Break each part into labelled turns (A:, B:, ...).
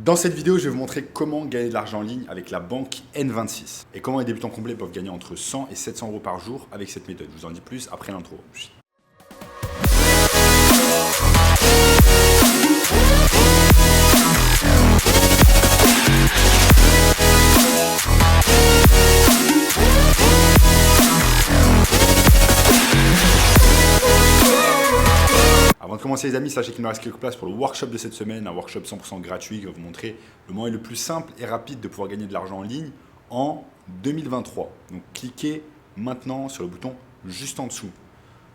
A: Dans cette vidéo, je vais vous montrer comment gagner de l'argent en ligne avec la banque N26 et comment les débutants complets peuvent gagner entre 100 et 700 euros par jour avec cette méthode. Je vous en dis plus après l'intro. Avant de commencer les amis, sachez qu'il me reste quelques places pour le workshop de cette semaine, un workshop 100% gratuit qui va vous montrer le moyen le plus simple et rapide de pouvoir gagner de l'argent en ligne en 2023. Donc cliquez maintenant sur le bouton juste en dessous.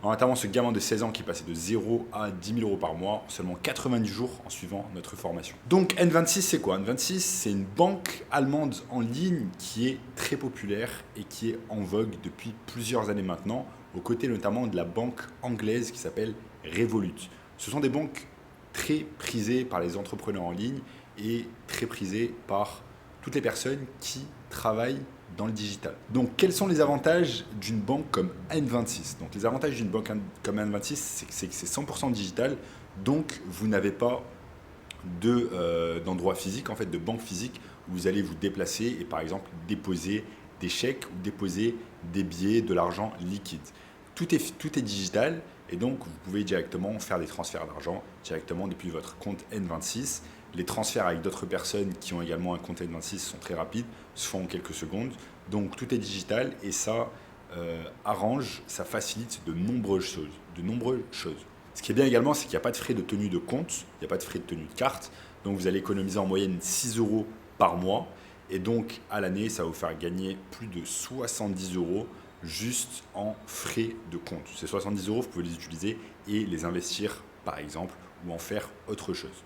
A: En attendant ce gamin de 16 ans qui passait de 0 à 10 000 euros par mois en seulement 90 jours en suivant notre formation. Donc N26 c'est quoi? N26 c'est une banque allemande en ligne qui est très populaire et qui est en vogue depuis plusieurs années maintenant, aux côtés notamment de la banque anglaise qui s'appelle Revolut. Ce sont des banques très prisées par les entrepreneurs en ligne et très prisées par toutes les personnes qui travaillent dans le digital. Donc, quels sont les avantages d'une banque comme N26? Donc, les avantages d'une banque comme N26, c'est que c'est 100% digital. Donc, vous n'avez pas d'endroit physique, en fait, de banque physique où vous allez vous déplacer et, par exemple, déposer des chèques ou déposer des billets, de l'argent liquide. Tout est digital et donc vous pouvez directement faire des transferts d'argent directement depuis votre compte N26. Les transferts avec d'autres personnes qui ont également un compte N26 sont très rapides, se font en quelques secondes. Donc tout est digital et ça arrange, ça facilite de nombreuses choses. Ce qui est bien également, c'est qu'il n'y a pas de frais de tenue de compte, il n'y a pas de frais de tenue de carte. Donc vous allez économiser en moyenne 6 euros par mois. Et donc à l'année, ça va vous faire gagner plus de 70 euros juste en frais de compte. Ces 70 euros, vous pouvez les utiliser et les investir par exemple ou en faire autre chose.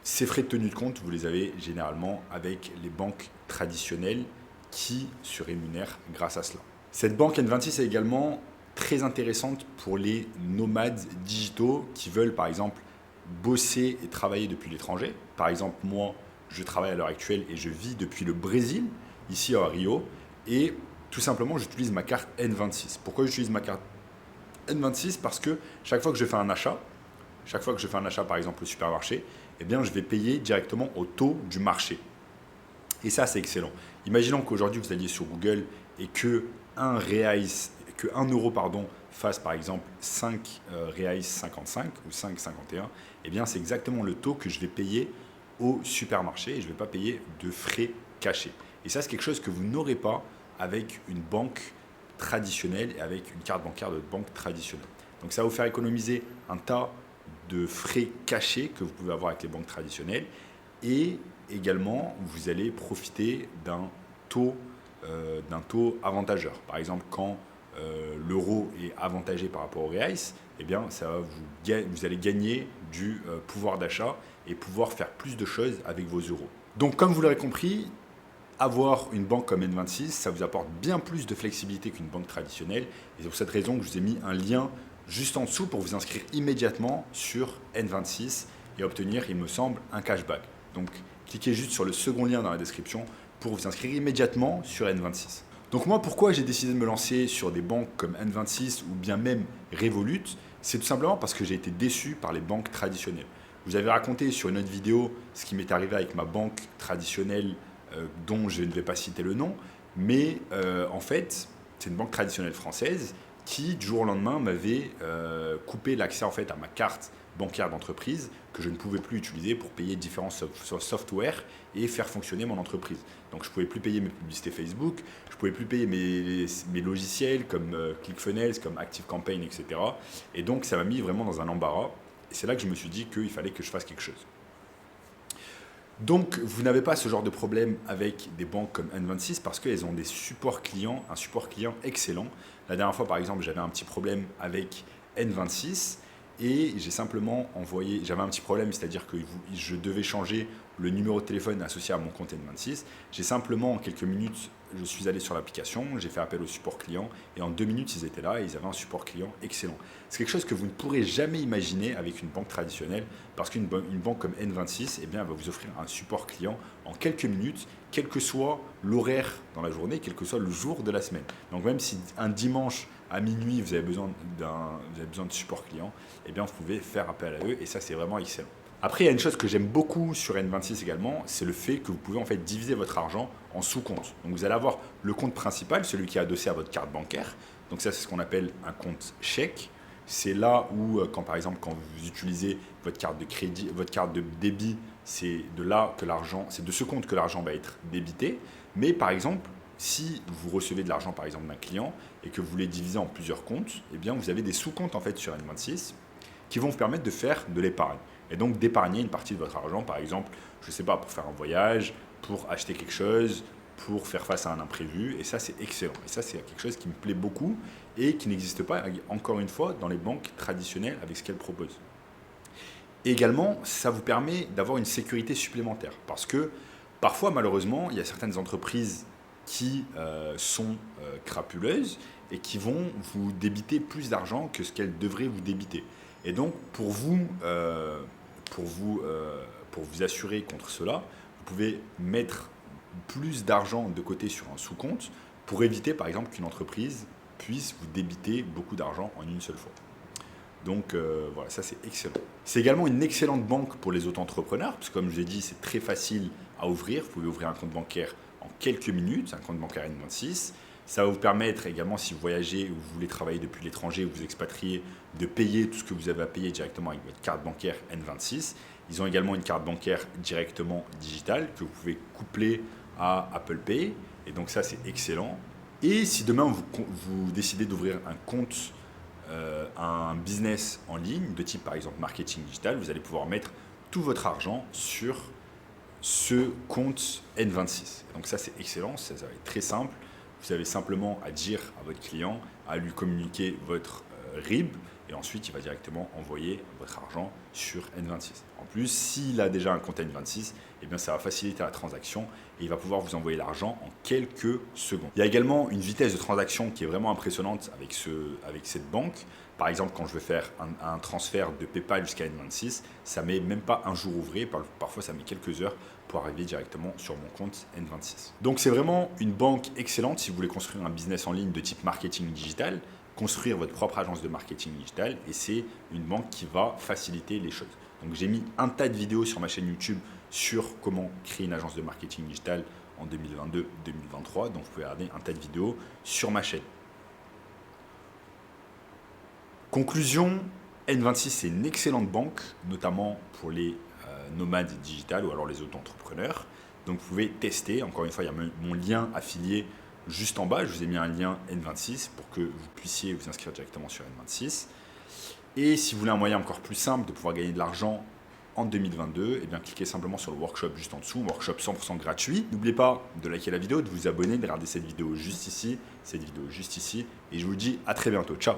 A: Ces frais de tenue de compte, vous les avez généralement avec les banques traditionnelles qui se rémunèrent grâce à cela. Cette banque N26 est également très intéressante pour les nomades digitaux qui veulent par exemple bosser et travailler depuis l'étranger. Par exemple, moi, je travaille à l'heure actuelle et je vis depuis le Brésil, ici à Rio, et tout simplement, j'utilise ma carte N26. Pourquoi j'utilise ma carte N26? Parce que chaque fois que je fais un achat, par exemple au supermarché, eh bien, je vais payer directement au taux du marché. Et ça, c'est excellent. Imaginons qu'aujourd'hui, vous alliez sur Google et que 1 euro fasse par exemple 5 reais 55 ou 5,51, eh bien, c'est exactement le taux que je vais payer au supermarché et je ne vais pas payer de frais cachés. Et ça, c'est quelque chose que vous n'aurez pas avec une banque traditionnelle et avec une carte bancaire de banque traditionnelle. Donc ça va vous faire économiser un tas de frais cachés que vous pouvez avoir avec les banques traditionnelles et également vous allez profiter d'un taux avantageur. Par exemple, quand l'euro est avantagé par rapport au reais, eh bien, vous allez gagner du pouvoir d'achat et pouvoir faire plus de choses avec vos euros. Donc comme vous l'aurez compris, avoir une banque comme N26, ça vous apporte bien plus de flexibilité qu'une banque traditionnelle. Et c'est pour cette raison que je vous ai mis un lien juste en dessous pour vous inscrire immédiatement sur N26 et obtenir, il me semble, un cashback. Donc, cliquez juste sur le second lien dans la description pour vous inscrire immédiatement sur N26. Donc moi, pourquoi j'ai décidé de me lancer sur des banques comme N26 ou bien même Revolut? C'est tout simplement parce que j'ai été déçu par les banques traditionnelles. Je vous avais raconté sur une autre vidéo ce qui m'est arrivé avec ma banque traditionnelle dont je ne vais pas citer le nom, mais en fait, c'est une banque traditionnelle française qui, du jour au lendemain, m'avait coupé l'accès en fait, à ma carte bancaire d'entreprise que je ne pouvais plus utiliser pour payer différents softwares et faire fonctionner mon entreprise. Donc, je ne pouvais plus payer mes publicités Facebook, je ne pouvais plus payer mes logiciels comme ClickFunnels, comme ActiveCampaign, etc. Et donc, ça m'a mis vraiment dans un embarras. Et c'est là que je me suis dit qu'il fallait que je fasse quelque chose. Donc, vous n'avez pas ce genre de problème avec des banques comme N26 parce qu'elles ont des supports clients, un support client excellent. La dernière fois, par exemple, j'avais un petit problème avec N26 et j'avais un petit problème, c'est-à-dire que je devais changer le numéro de téléphone associé à mon compte N26. J'ai simplement, en quelques minutes, je suis allé sur l'application, j'ai fait appel au support client et en 2 minutes, ils étaient là et ils avaient un support client excellent. C'est quelque chose que vous ne pourrez jamais imaginer avec une banque traditionnelle parce qu'une banque comme N26 eh bien, elle va vous offrir un support client en quelques minutes, quel que soit l'horaire dans la journée, quel que soit le jour de la semaine. Donc même si un dimanche à minuit, vous avez besoin de support client, eh bien, vous pouvez faire appel à eux et ça, c'est vraiment excellent. Après, il y a une chose que j'aime beaucoup sur N26 également, c'est le fait que vous pouvez en fait diviser votre argent en sous-comptes. Donc vous allez avoir le compte principal, celui qui est adossé à votre carte bancaire. Donc ça, c'est ce qu'on appelle un compte chèque. C'est là où, quand par exemple, quand vous utilisez votre carte de crédit, votre carte de débit, c'est de là que l'argent, c'est de ce compte que l'argent va être débité. Mais par exemple, si vous recevez de l'argent par exemple d'un client et que vous voulez diviser en plusieurs comptes, eh bien vous avez des sous-comptes en fait sur N26 qui vont vous permettre de faire de l'épargne. Et donc d'épargner une partie de votre argent, par exemple, je ne sais pas, pour faire un voyage, pour acheter quelque chose, pour faire face à un imprévu. Et ça, c'est excellent. Et ça, c'est quelque chose qui me plaît beaucoup et qui n'existe pas, encore une fois, dans les banques traditionnelles avec ce qu'elles proposent. Et également, ça vous permet d'avoir une sécurité supplémentaire. Parce que parfois, malheureusement, il y a certaines entreprises qui sont crapuleuses et qui vont vous débiter plus d'argent que ce qu'elles devraient vous débiter. Et donc, pour vous assurer contre cela, vous pouvez mettre plus d'argent de côté sur un sous-compte pour éviter, par exemple, qu'une entreprise puisse vous débiter beaucoup d'argent en une seule fois. Donc voilà, ça c'est excellent. C'est également une excellente banque pour les auto-entrepreneurs, parce que comme je vous ai dit, c'est très facile à ouvrir. Vous pouvez ouvrir un compte bancaire en quelques minutes, un compte bancaire N26. Ça va vous permettre également, si vous voyagez ou vous voulez travailler depuis l'étranger ou vous expatriez, de payer tout ce que vous avez à payer directement avec votre carte bancaire N26. Ils ont également une carte bancaire directement digitale que vous pouvez coupler à Apple Pay. Et donc ça, c'est excellent. Et si demain, vous décidez d'ouvrir un compte, un business en ligne, de type par exemple marketing digital, vous allez pouvoir mettre tout votre argent sur ce compte N26. Donc ça, c'est excellent, ça va être très simple. Vous avez simplement à dire à votre client, à lui communiquer votre RIB, et ensuite il va directement envoyer votre argent sur N26. En plus, s'il a déjà un compte N26, eh bien, ça va faciliter la transaction et il va pouvoir vous envoyer l'argent en quelques secondes. Il y a également une vitesse de transaction qui est vraiment impressionnante avec cette banque. Par exemple, quand je veux faire un transfert de PayPal jusqu'à N26, ça ne met même pas un jour ouvré, parfois ça met quelques heures pour arriver directement sur mon compte N26. Donc c'est vraiment une banque excellente si vous voulez construire un business en ligne de type marketing digital, construire votre propre agence de marketing digital, et c'est une banque qui va faciliter les choses. Donc j'ai mis un tas de vidéos sur ma chaîne YouTube sur comment créer une agence de marketing digital en 2022-2023, donc vous pouvez regarder un tas de vidéos sur ma chaîne. Conclusion, N26 c'est une excellente banque, notamment pour les nomades digitales ou alors les auto-entrepreneurs. Donc vous pouvez tester, encore une fois il y a mon lien affilié juste en bas, je vous ai mis un lien N26 pour que vous puissiez vous inscrire directement sur N26. Et si vous voulez un moyen encore plus simple de pouvoir gagner de l'argent en 2022, eh bien cliquez simplement sur le workshop juste en dessous, un workshop 100% gratuit. N'oubliez pas de liker la vidéo, de vous abonner, de regarder cette vidéo juste ici, et je vous dis à très bientôt. Ciao.